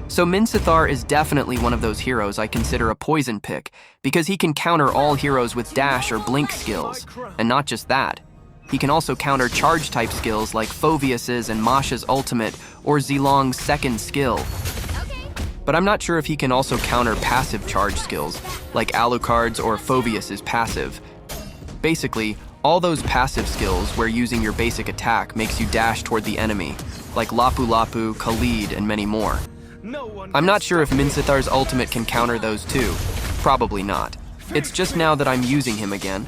So Minsitthar is definitely one of those heroes I consider a poison pick, because he can counter all heroes with dash or blink skills. And not just that, he can also counter charge-type skills like Phoveus's and Masha's ultimate or Zilong's second skill. But I'm not sure if he can also counter passive charge skills, like Alucard's or Phoveus's passive. Basically, all those passive skills where using your basic attack makes you dash toward the enemy, like Lapu Lapu, Khalid, and many more. I'm not sure if Minsithar's ultimate can counter those too. Probably not. It's just now that I'm using him again.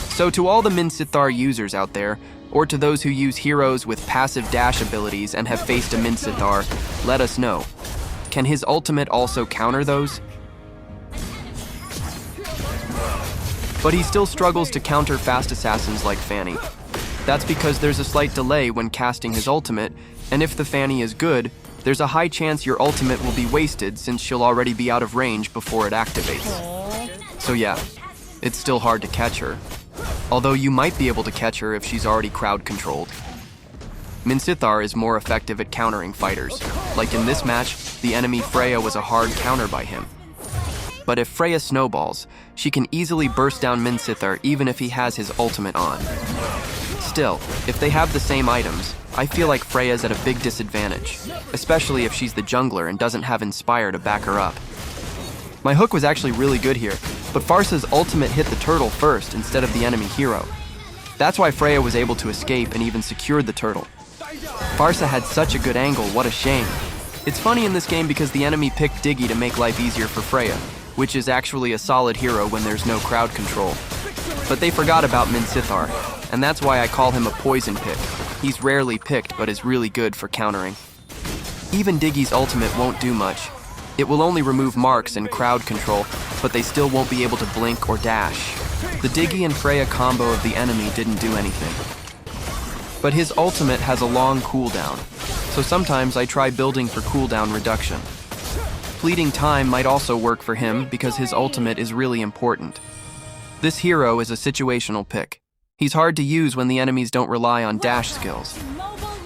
So to all the Minsitthar users out there, or to those who use heroes with passive dash abilities and have faced a Minsitthar, let us know. Can his ultimate also counter those? But he still struggles to counter fast assassins like Fanny. That's because there's a slight delay when casting his ultimate, and if the Fanny is good, there's a high chance your ultimate will be wasted since she'll already be out of range before it activates. So yeah, it's still hard to catch her. Although you might be able to catch her if she's already crowd controlled. Minsitthar is more effective at countering fighters. Like in this match, the enemy Freya was a hard counter by him. But if Freya snowballs, she can easily burst down Minsitthar even if he has his ultimate on. Still, if they have the same items, I feel like Freya's at a big disadvantage, especially if she's the jungler and doesn't have Inspire to back her up. My hook was actually really good here, but Farsa's ultimate hit the turtle first instead of the enemy hero. That's why Freya was able to escape and even secured the turtle. Farsa had such a good angle, what a shame. It's funny in this game because the enemy picked Diggy to make life easier for Freya, which is actually a solid hero when there's no crowd control. But they forgot about Minsitthar, and that's why I call him a poison pick. He's rarely picked, but is really good for countering. Even Diggy's ultimate won't do much. It will only remove marks and crowd control, but they still won't be able to blink or dash. The Diggy and Freya combo of the enemy didn't do anything. But his ultimate has a long cooldown, so sometimes I try building for cooldown reduction. Fleeting time might also work for him because his ultimate is really important. This hero is a situational pick. He's hard to use when the enemies don't rely on dash skills.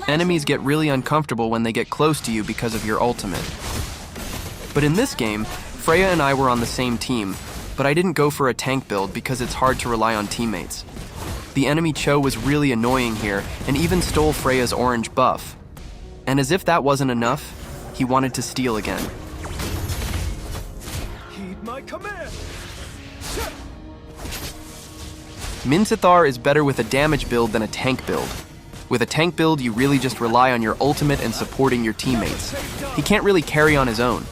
Enemies get really uncomfortable when they get close to you because of your ultimate. But in this game, Freya and I were on the same team, but I didn't go for a tank build because it's hard to rely on teammates. The enemy Cho was really annoying here and even stole Freya's orange buff. And as if that wasn't enough, he wanted to steal again. Heed my command. Minsitthar is better with a damage build than a tank build. With a tank build, you really just rely on your ultimate and supporting your teammates. He can't really carry on his own.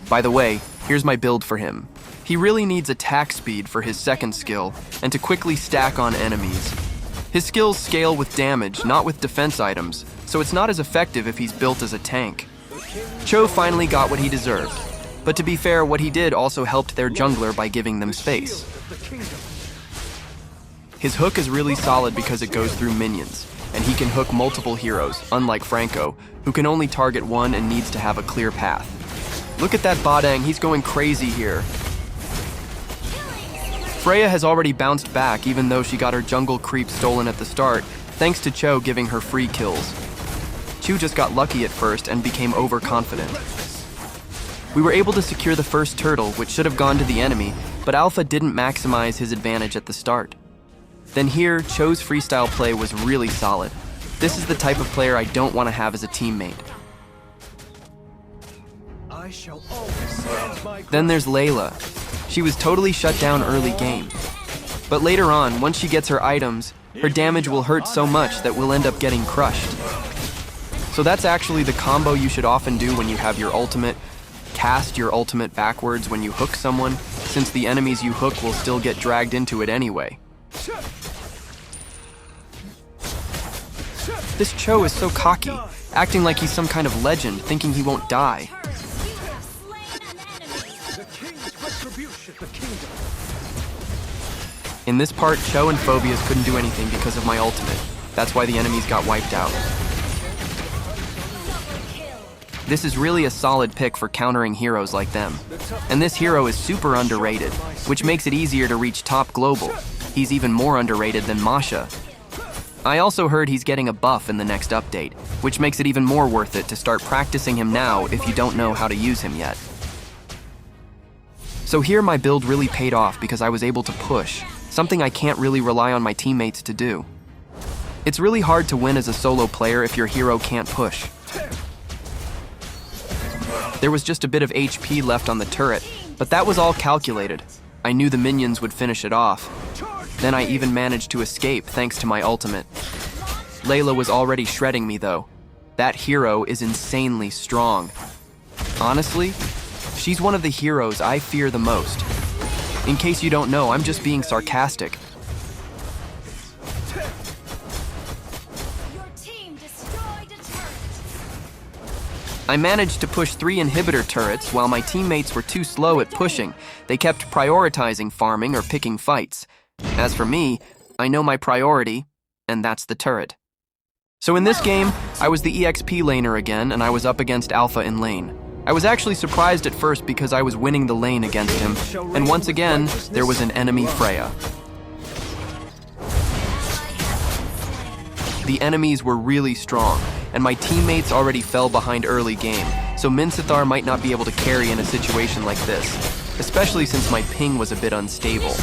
By the way, here's my build for him. He really needs attack speed for his second skill, and to quickly stack on enemies. His skills scale with damage, not with defense items, so it's not as effective if he's built as a tank. Cho finally got what he deserved, but to be fair, what he did also helped their jungler by giving them space. His hook is really solid because it goes through minions, and he can hook multiple heroes, unlike Franco, who can only target one and needs to have a clear path. Look at that Badang, he's going crazy here. Freya has already bounced back even though she got her jungle creep stolen at the start, thanks to Cho giving her free kills. Chu just got lucky at first and became overconfident. We were able to secure the first turtle, which should have gone to the enemy, but Alpha didn't maximize his advantage at the start. Then here, Cho's freestyle play was really solid. This is the type of player I don't want to have as a teammate. I shall always stand my Then there's Layla. She was totally shut down early game. But later on, once she gets her items, her damage will hurt so much that we'll end up getting crushed. So that's actually the combo you should often do when you have your ultimate. Cast your ultimate backwards when you hook someone, since the enemies you hook will still get dragged into it anyway. This Cho is so cocky, acting like he's some kind of legend, thinking he won't die. In this part, Cho and Phoveus couldn't do anything because of my ultimate. That's why the enemies got wiped out. This is really a solid pick for countering heroes like them. And this hero is super underrated, which makes it easier to reach top global. He's even more underrated than Masha. I also heard he's getting a buff in the next update, which makes it even more worth it to start practicing him now if you don't know how to use him yet. So here my build really paid off because I was able to push, something I can't really rely on my teammates to do. It's really hard to win as a solo player if your hero can't push. There was just a bit of HP left on the turret, but that was all calculated. I knew the minions would finish it off. Then I even managed to escape thanks to my ultimate. Layla was already shredding me though. That hero is insanely strong. Honestly, she's one of the heroes I fear the most. In case you don't know, I'm just being sarcastic. Your team destroyed a turret. I managed to push 3 inhibitor turrets while my teammates were too slow at pushing. They kept prioritizing farming or picking fights. As for me, I know my priority, and that's the turret. So in this game, I was the EXP laner again, and I was up against Alpha in lane. I was actually surprised at first because I was winning the lane against him, and once again, there was an enemy Freya. The enemies were really strong, and my teammates already fell behind early game, so Minsitthar might not be able to carry in a situation like this, especially since my ping was a bit unstable.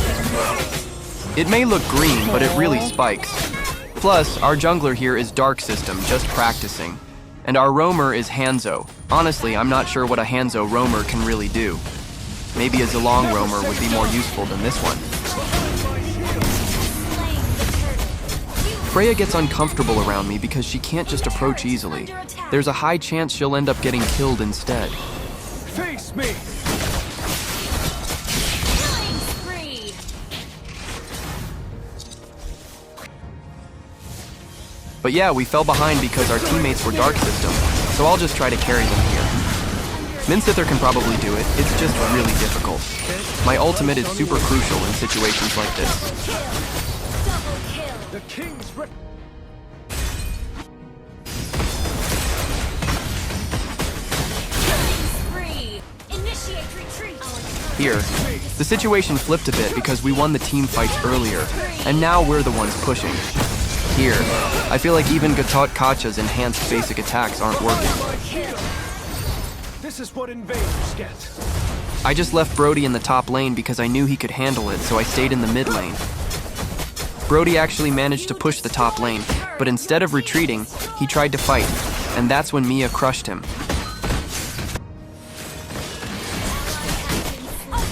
It may look green, but it really spikes. Plus, our jungler here is Dark System, just practicing. And our roamer is Hanzo. Honestly, I'm not sure what a Hanzo roamer can really do. Maybe a Zilong roamer would be more useful than this one. Freya gets uncomfortable around me because she can't just approach easily. There's a high chance she'll end up getting killed instead. Face me! Killing spree. But yeah, we fell behind because our teammates were Dark System, so I'll just try to carry them here. Minsitthar can probably do it, it's just really difficult. My ultimate is super crucial in situations like this. Double kill. The king's re- Killing spree. Initiate retreat. Here, the situation flipped a bit because we won the team fights earlier, and now we're the ones pushing. Here, I feel like even Gatot Kacha's enhanced basic attacks aren't working. This is what invaders get. I just left Brody in the top lane because I knew he could handle it, so I stayed in the mid lane. Brody actually managed to push the top lane, but instead of retreating, he tried to fight, and that's when Mia crushed him.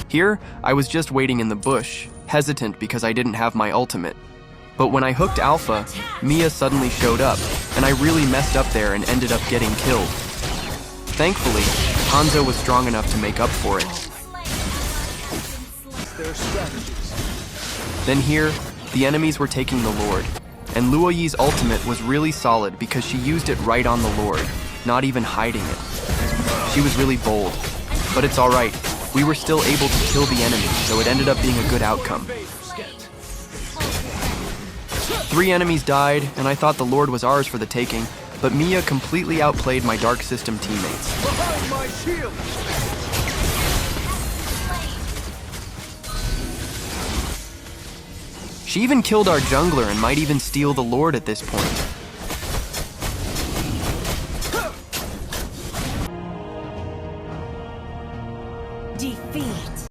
Here, I was just waiting in the bush, hesitant because I didn't have my ultimate. But when I hooked Alpha, Mia suddenly showed up, and I really messed up there and ended up getting killed. Thankfully, Hanzo was strong enough to make up for it. Their strategies. Then here, the enemies were taking the Lord, and Luoyi's ultimate was really solid because she used it right on the Lord, not even hiding it. She was really bold, but it's alright. We were still able to kill the enemy, so it ended up being a good outcome. Invaders get. 3 enemies died, and I thought the Lord was ours for the taking, but Mia completely outplayed my Dark System teammates. Behind my shield! She even killed our jungler and might even steal the Lord at this point.